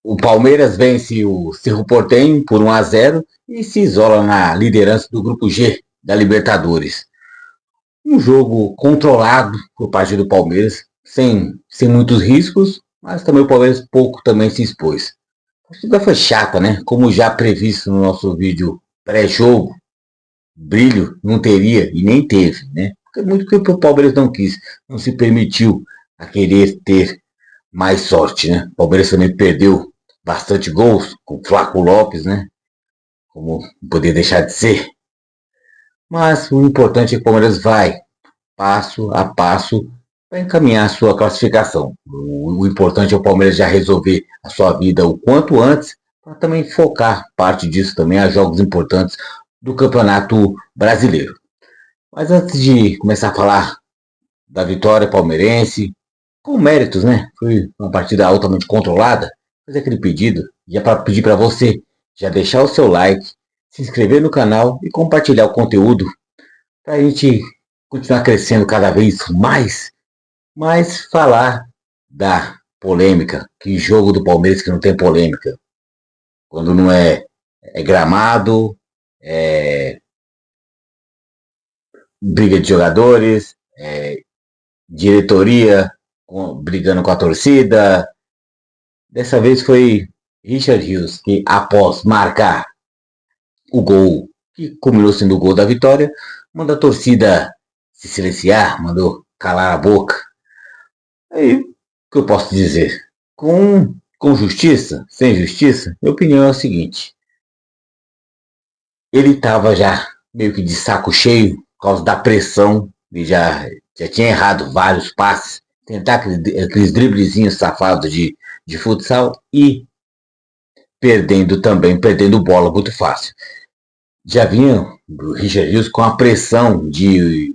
O Palmeiras vence o Cerro Porteño por 1-0 e se isola na liderança do grupo G da Libertadores. Um jogo controlado por parte do Palmeiras, sem muitos riscos, mas também o Palmeiras pouco também se expôs. A partida foi chata, né? Como já previsto no nosso vídeo pré-jogo, brilho não teria e nem teve, né? Muito porque o Palmeiras não quis, não se permitiu a querer ter mais sorte, né? O Palmeiras também perdeu bastante gols com o Flaco Lopes, né? Como poder deixar de ser. Mas o importante é que o Palmeiras vai passo a passo para encaminhar a sua classificação. O importante é o Palmeiras já resolver a sua vida o quanto antes, para também focar parte disso também a jogos importantes do Campeonato Brasileiro. Mas antes de começar a falar da vitória palmeirense, com méritos, né? Foi uma partida altamente controlada. Fazer aquele pedido, já para pedir para você já deixar o seu like, se inscrever no canal e compartilhar o conteúdo para a gente continuar crescendo cada vez mais, mas falar da polêmica. Que jogo do Palmeiras que não tem polêmica? Quando não é gramado, é briga de jogadores, diretoria brigando com a torcida. Dessa vez foi Richard Rios que, após marcar o gol, que culminou sendo o gol da vitória, manda a torcida se silenciar, mandou calar a boca. Aí, o que eu posso dizer? Com justiça, sem justiça, minha opinião é o seguinte. Ele estava já meio que de saco cheio por causa da pressão, ele já tinha errado vários passes, tentar aqueles driblezinhos safados de futsal e perdendo bola muito fácil. Já vinha o Richard Rios com a pressão de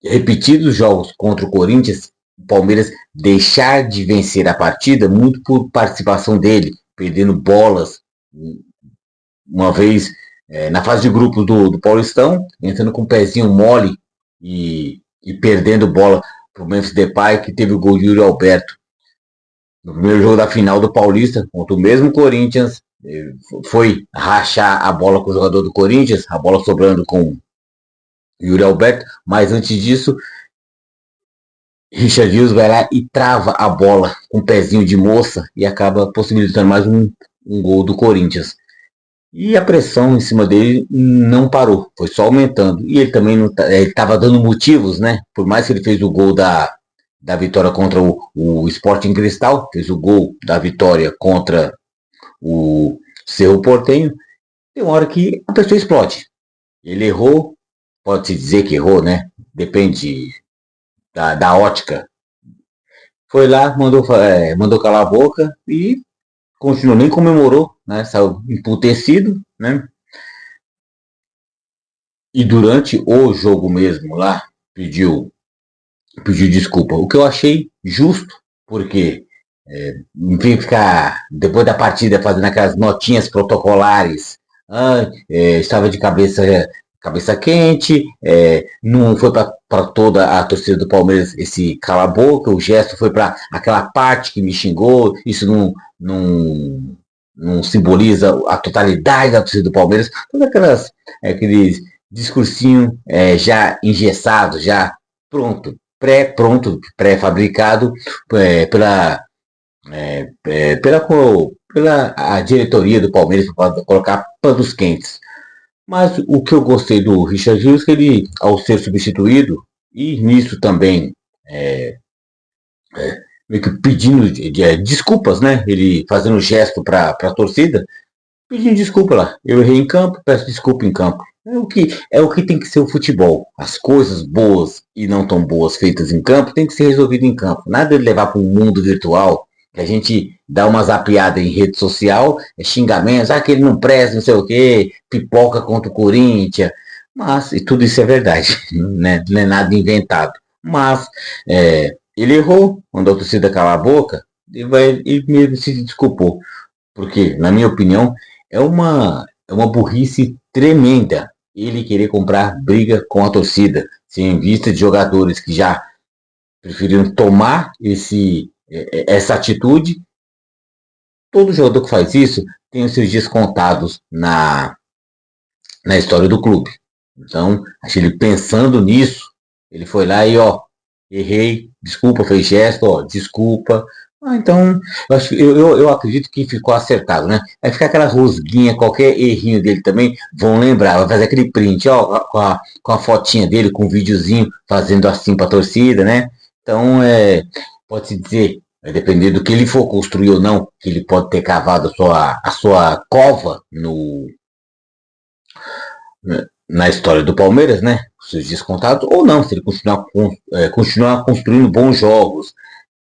repetidos jogos contra o Corinthians, o Palmeiras deixar de vencer a partida muito por participação dele, perdendo bolas uma vez na fase de grupos do Paulistão, entrando com o pezinho mole e perdendo bola para o Memphis Depay, que teve o gol de Yuri Alberto. No primeiro jogo da final do Paulista, contra o mesmo Corinthians, foi rachar a bola com o jogador do Corinthians, a bola sobrando com Yuri Alberto, mas antes disso, Richard Rios vai lá e trava a bola com um pezinho de moça e acaba possibilitando mais um gol do Corinthians. E a pressão em cima dele não parou, foi só aumentando. E ele também estava dando motivos, né? Por mais que ele fez o gol da vitória contra o Sporting Cristal, fez o gol da vitória contra o Cerro Porteño, tem uma hora que a pessoa explode. Ele errou, pode-se dizer que errou, né? Depende da ótica. Foi lá, mandou calar a boca e continuou, nem comemorou, né? Saiu emputecido, né? E durante o jogo mesmo lá, pediu desculpa. O que eu achei justo, porque enfim, ficar depois da partida fazendo aquelas notinhas protocolares, estava de cabeça quente, não foi para toda a torcida do Palmeiras esse cala-boca, o gesto foi para aquela parte que me xingou, isso não simboliza a totalidade da torcida do Palmeiras, todos aqueles discursinho já engessado, já pronto, pré-fabricado pela a diretoria do Palmeiras para colocar panos quentes. Mas o que eu gostei do Richard Rios, que ele, ao ser substituído, e nisso também meio que pedindo desculpas, né? Ele fazendo gesto para a torcida, pedindo desculpa lá. Eu errei em campo, peço desculpa em campo. É o que tem que ser o futebol. As coisas boas e não tão boas feitas em campo tem que ser resolvido em campo. Nada de levar para um mundo virtual, que a gente dá uma zapiada em rede social, xingamentos, que ele não presta, não sei o quê, pipoca contra o Corinthians. Mas, e tudo isso é verdade, né? Não é nada inventado. Mas, ele errou, mandou a torcida calar a boca, e mesmo se desculpou. Porque, na minha opinião, é uma burrice tremenda ele querer comprar briga com a torcida, sem em vista de jogadores que já preferiram tomar essa atitude todo jogador que faz isso tem os seus dias contados na história do clube. Então, acho que ele pensando nisso, ele foi lá e, ó, errei, desculpa, fez gesto, ó, desculpa. Então, eu acredito que ficou acertado, né? Vai ficar aquela rusguinha, qualquer errinho dele também, vão lembrar, vai fazer aquele print, ó, com a fotinha dele, com um videozinho, fazendo assim pra torcida, né? Então, pode-se dizer, vai depender do que ele for construir ou não, que ele pode ter cavado a sua cova na história do Palmeiras, né? Seus descontados, ou não, se ele continuar construindo bons jogos,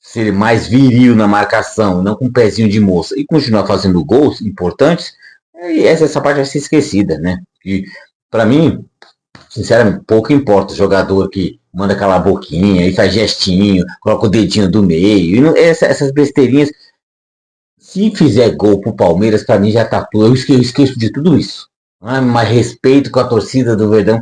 ser mais viril na marcação, não com um pezinho de moça, e continuar fazendo gols importantes, essa parte vai ser esquecida, né? E para mim, sinceramente, pouco importa o jogador que manda calar a boquinha e faz gestinho, coloca o dedinho do meio, e essas besteirinhas. Se fizer gol pro Palmeiras, para mim já tá tudo. Eu esqueço de tudo isso. Ah, mais respeito com a torcida do Verdão.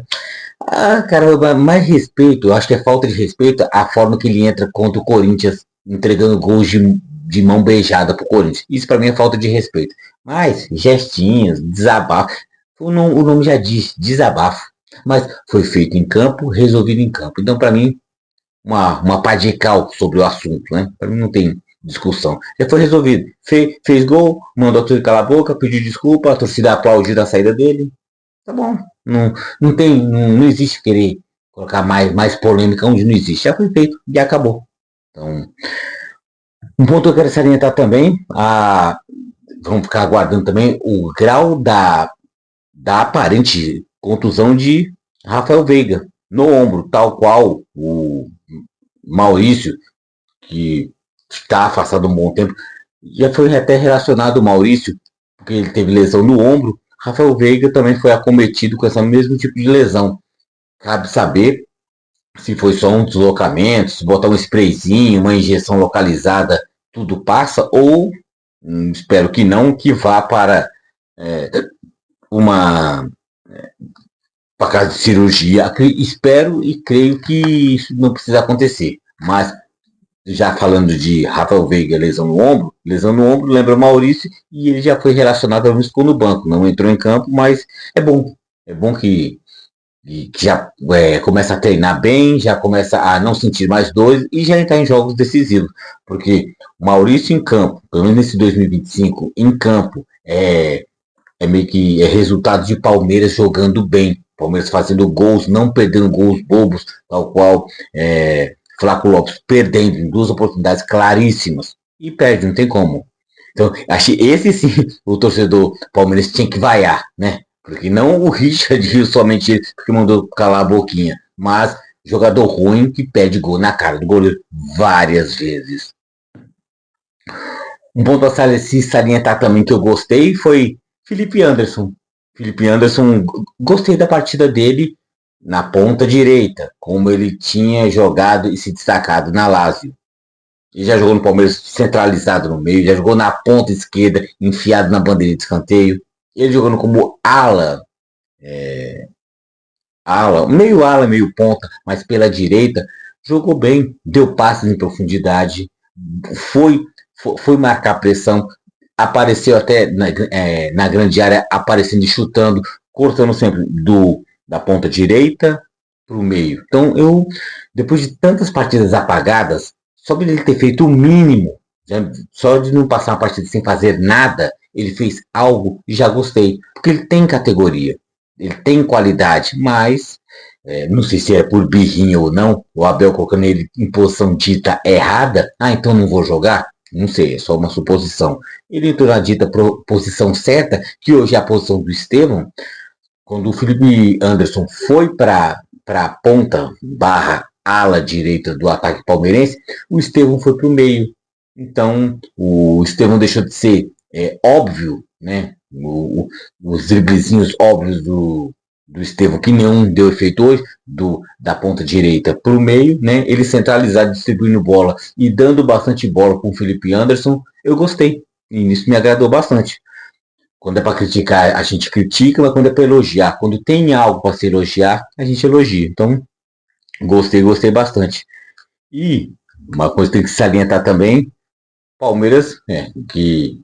Ah, caramba, mais respeito. Eu acho que é falta de respeito a forma que ele entra contra o Corinthians, entregando gols de mão beijada pro Corinthians. Isso para mim é falta de respeito. Mas, gestinhos, desabafo. O nome já diz, desabafo. Mas foi feito em campo, resolvido em campo. Então, para mim, uma pá de cal sobre o assunto, né? Para mim não tem discussão. Já foi resolvido. Fez gol, mandou tudo calar a boca, pediu desculpa, a torcida aplaudiu na saída dele. Tá bom. Não existe querer colocar mais polêmica onde não existe. Já foi feito e acabou. Então, um ponto que eu quero salientar também, vamos ficar aguardando também o grau da aparente contusão de Rafael Veiga no ombro, tal qual o Maurício, que está afastado um bom tempo, já foi até relacionado o Maurício, porque ele teve lesão no ombro. Rafael Veiga também foi acometido com esse mesmo tipo de lesão. Cabe saber se foi só um deslocamento, se botar um sprayzinho, uma injeção localizada, tudo passa, ou espero que não, que vá para uma para casa de cirurgia. Espero e creio que isso não precisa acontecer. Mas já falando de Rafael Veiga, lesão no ombro lembra Maurício e ele já foi relacionado, ao menos ficou no banco, não entrou em campo, mas é bom que já começa a treinar bem, já começa a não sentir mais dores e já entrar em jogos decisivos, porque Maurício em campo, pelo menos nesse 2025, em campo, meio que resultado de Palmeiras jogando bem, Palmeiras fazendo gols, não perdendo gols bobos, tal qual Flávio Lopes perdendo em duas oportunidades claríssimas e perde, não tem como. Então, achei esse sim o torcedor palmeirense tinha que vaiar, né? Porque não o Richard somente ele que mandou calar a boquinha, mas jogador ruim que pede gol na cara do goleiro várias vezes. Um ponto a se salientar também que eu gostei foi Felipe Anderson. Felipe Anderson, gostei da partida dele na ponta direita, como ele tinha jogado e se destacado na Lazio. Ele já jogou no Palmeiras centralizado no meio, já jogou na ponta esquerda, enfiado na bandeira de escanteio. Ele jogando como meio ala, meio ponta, mas pela direita, jogou bem, deu passes em profundidade, foi, foi marcar pressão, apareceu até na grande área, aparecendo e chutando, cortando sempre da ponta direita para o meio. Então, depois de tantas partidas apagadas, só de ele ter feito o mínimo, só de não passar uma partida sem fazer nada, ele fez algo e já gostei. Porque ele tem categoria, ele tem qualidade, mas não sei se é por birrinha ou não, o Abel colocando ele em posição dita errada, então não vou jogar. Não sei, é só uma suposição. Ele entrou na dita posição certa, que hoje é a posição do Estevão. Quando o Felipe Anderson foi para a ponta barra ala direita do ataque palmeirense, o Estevão foi para o meio. Então, o Estevão deixou de ser óbvio, né? Os driblezinhos óbvios do Estevão, que nenhum deu efeito hoje, da ponta direita para o meio, né? Ele centralizado, distribuindo bola e dando bastante bola com o Felipe Anderson, eu gostei. E isso me agradou bastante. Quando é para criticar, a gente critica, mas quando é para elogiar, quando tem algo para se elogiar, a gente elogia. Então, gostei bastante. E uma coisa que tem que salientar também, Palmeiras, que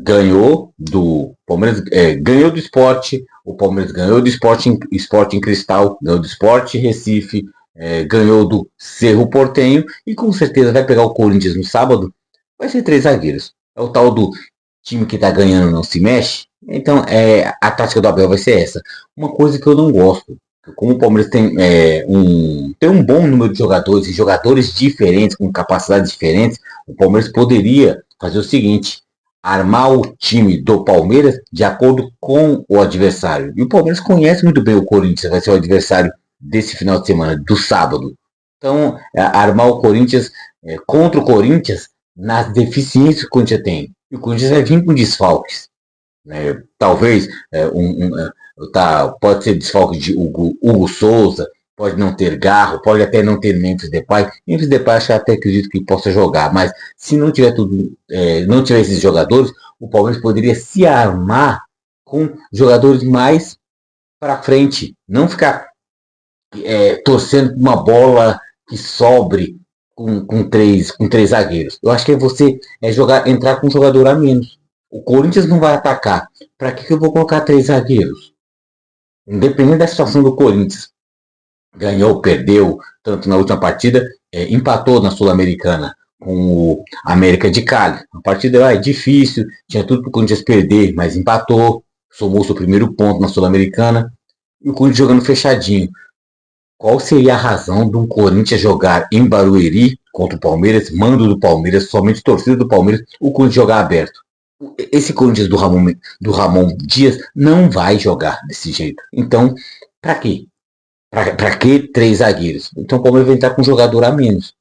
ganhou do Palmeiras, ganhou do Sport, o Palmeiras ganhou do Sporting Cristal, ganhou do Sport Recife, ganhou do Cerro Porteño e com certeza vai pegar o Corinthians no sábado, vai ser 3 zagueiros. É o tal do time que tá ganhando não se mexe. Então a tática do Abel vai ser essa. Uma coisa que eu não gosto, como o Palmeiras tem um bom número de jogadores e jogadores diferentes, com capacidades diferentes, o Palmeiras poderia fazer o seguinte: armar o time do Palmeiras de acordo com o adversário. E o Palmeiras conhece muito bem o Corinthians, vai ser o adversário desse final de semana, do sábado. Então, armar o Corinthians contra o Corinthians nas deficiências que o Corinthians tem. E o Corinthians vai vir com desfalques. Talvez pode ser desfalque de Hugo Souza, pode não ter Garro, pode até não ter Memphis Depay. Memphis Depay acho até acredito que possa jogar, mas se não tiver não tiver esses jogadores, o Palmeiras poderia se armar com jogadores mais para frente, não ficar torcendo uma bola que sobre com três zagueiros. Eu acho que você entrar com um jogador a menos. O Corinthians não vai atacar. Para que eu vou colocar 3 zagueiros? Independente da situação do Corinthians, ganhou, perdeu, tanto na última partida, empatou na Sul-Americana com o América de Cali. A partida é difícil, tinha tudo para o Corinthians perder, mas empatou, somou seu primeiro ponto na Sul-Americana, e o Corinthians jogando fechadinho. Qual seria a razão de um Corinthians jogar em Barueri contra o Palmeiras, mando do Palmeiras, somente torcida do Palmeiras, o Corinthians jogar aberto? Esse Corinthians do Ramon Dias não vai jogar desse jeito. Então, para quê? Para que 3 zagueiros? Então o Palmeiras vai entrar com um jogador a menos.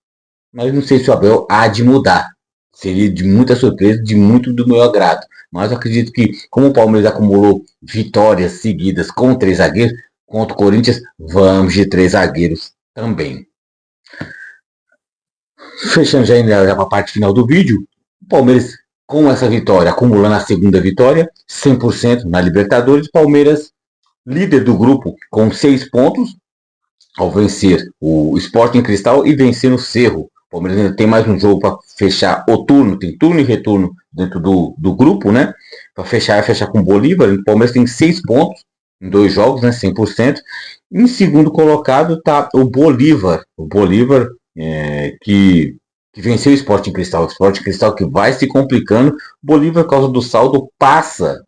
Mas não sei se o Abel há de mudar. Seria de muita surpresa, de muito do meu agrado. Mas eu acredito que, como o Palmeiras acumulou vitórias seguidas com 3 zagueiros, contra o Corinthians, vamos de 3 zagueiros também. Fechando já para a parte final do vídeo, o Palmeiras, com essa vitória, acumulando a segunda vitória, 100% na Libertadores, Palmeiras, líder do grupo, com 6 pontos, ao vencer o Sporting Cristal e vencer o Cerro. O Palmeiras ainda tem mais um jogo para fechar o turno, tem turno e retorno dentro do grupo, né? Para fechar com o Bolívar. O Palmeiras tem 6 pontos em 2 jogos, né? 100%. Em segundo colocado está o Bolívar. O Bolívar que venceu o Sporting Cristal. O Sporting Cristal que vai se complicando. O Bolívar, por causa do saldo, passa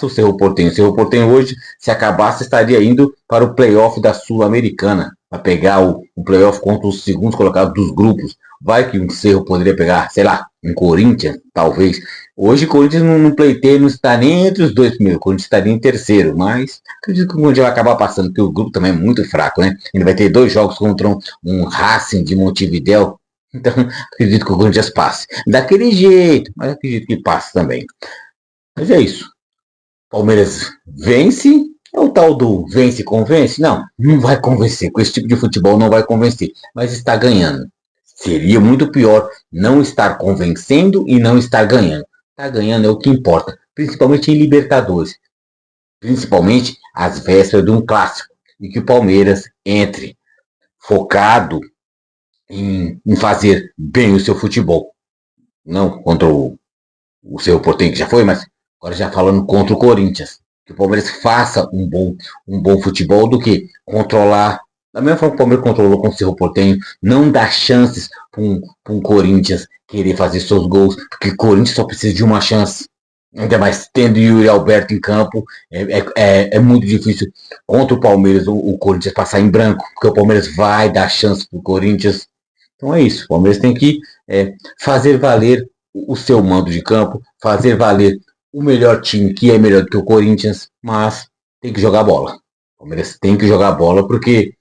o Cerro Porteño. O Cerro Porteño hoje, se acabasse, estaria indo para o playoff da Sul-Americana, para pegar o playoff contra os segundos colocados dos grupos. Vai que um Cerro poderia pegar, sei lá, um Corinthians, talvez. Hoje o Corinthians no pleiteio não está nem entre os 2 primeiros, o Corinthians estaria em terceiro, mas acredito que o Corinthians vai acabar passando, porque o grupo também é muito fraco, né? Ele vai ter 2 jogos contra um Racing de Montevidéu, então acredito que o Corinthians passe. Daquele jeito, mas acredito que passe também. Mas é isso. Palmeiras vence, é o tal do vence e convence? Não vai convencer, com esse tipo de futebol não vai convencer, mas está ganhando. Seria muito pior não estar convencendo e não estar ganhando. Está ganhando é o que importa, principalmente em Libertadores, principalmente às vésperas de um clássico, e que o Palmeiras entre focado em fazer bem o seu futebol. Não contra o Cerro Porteño, que já foi, mas agora já falando contra o Corinthians. Que o Palmeiras faça um bom futebol do que controlar. Da mesma forma que o Palmeiras controlou com o Cerro Porteño, não dá chances para um Corinthians querer fazer seus gols, porque o Corinthians só precisa de uma chance. Ainda mais tendo Yuri Alberto em campo, é muito difícil contra o Palmeiras o Corinthians passar em branco, porque o Palmeiras vai dar chance para o Corinthians. Então é isso, o Palmeiras tem que fazer valer o seu mando de campo, fazer valer o melhor time, que é melhor do que o Corinthians, mas tem que jogar bola. O Palmeiras tem que jogar bola porque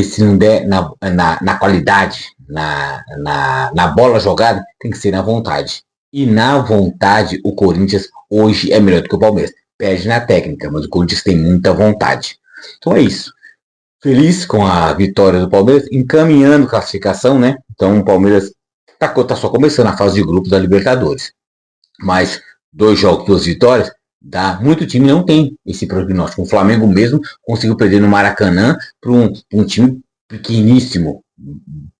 se não der na qualidade, na bola jogada, tem que ser na vontade. E na vontade, o Corinthians hoje é melhor do que o Palmeiras. Perde na técnica, mas o Corinthians tem muita vontade. Então é isso. Feliz com a vitória do Palmeiras, encaminhando classificação, né? Então o Palmeiras tá só começando a fase de grupos da Libertadores. Mas 2 jogos, 2 vitórias, muito time não tem esse prognóstico. O Flamengo mesmo conseguiu perder no Maracanã para um time pequeníssimo,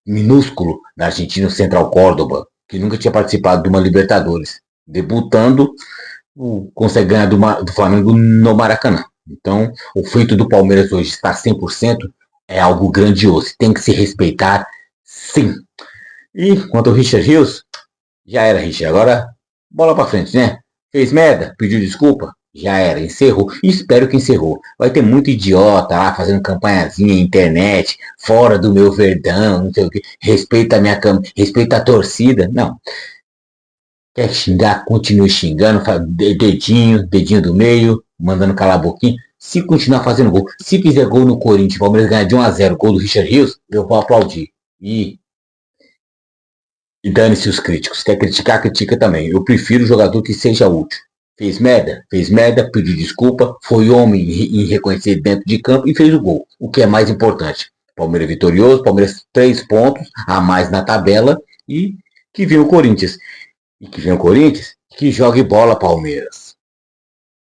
minúsculo, da Argentina, o Central Córdoba, que nunca tinha participado de uma Libertadores. Debutando, consegue ganhar do Flamengo no Maracanã. Então, o feito do Palmeiras hoje estar 100% é algo grandioso. Tem que se respeitar, sim. E quanto ao Richard Rios, já era, Richard. Agora, bola pra frente, né? Fez merda, pediu desculpa, já era, encerrou. Espero que encerrou. Vai ter muito idiota lá fazendo campanhazinha na internet, fora do meu Verdão, não sei o que. Respeita a minha cama, respeita a torcida. Não. Quer xingar, continue xingando, dedinho do meio, mandando calar a boquinha. Se continuar fazendo gol, se fizer gol no Corinthians, o Palmeiras ganhar de 1-0, gol do Richard Rios, eu vou aplaudir. E dane-se os críticos. Quer criticar, critica também. Eu prefiro o jogador que seja útil. Fez merda, pediu desculpa, foi homem em reconhecer dentro de campo e fez o gol. O que é mais importante. Palmeiras vitorioso, Palmeiras 3 pontos a mais na tabela e que vem o Corinthians. E que vem o Corinthians, que jogue bola, Palmeiras.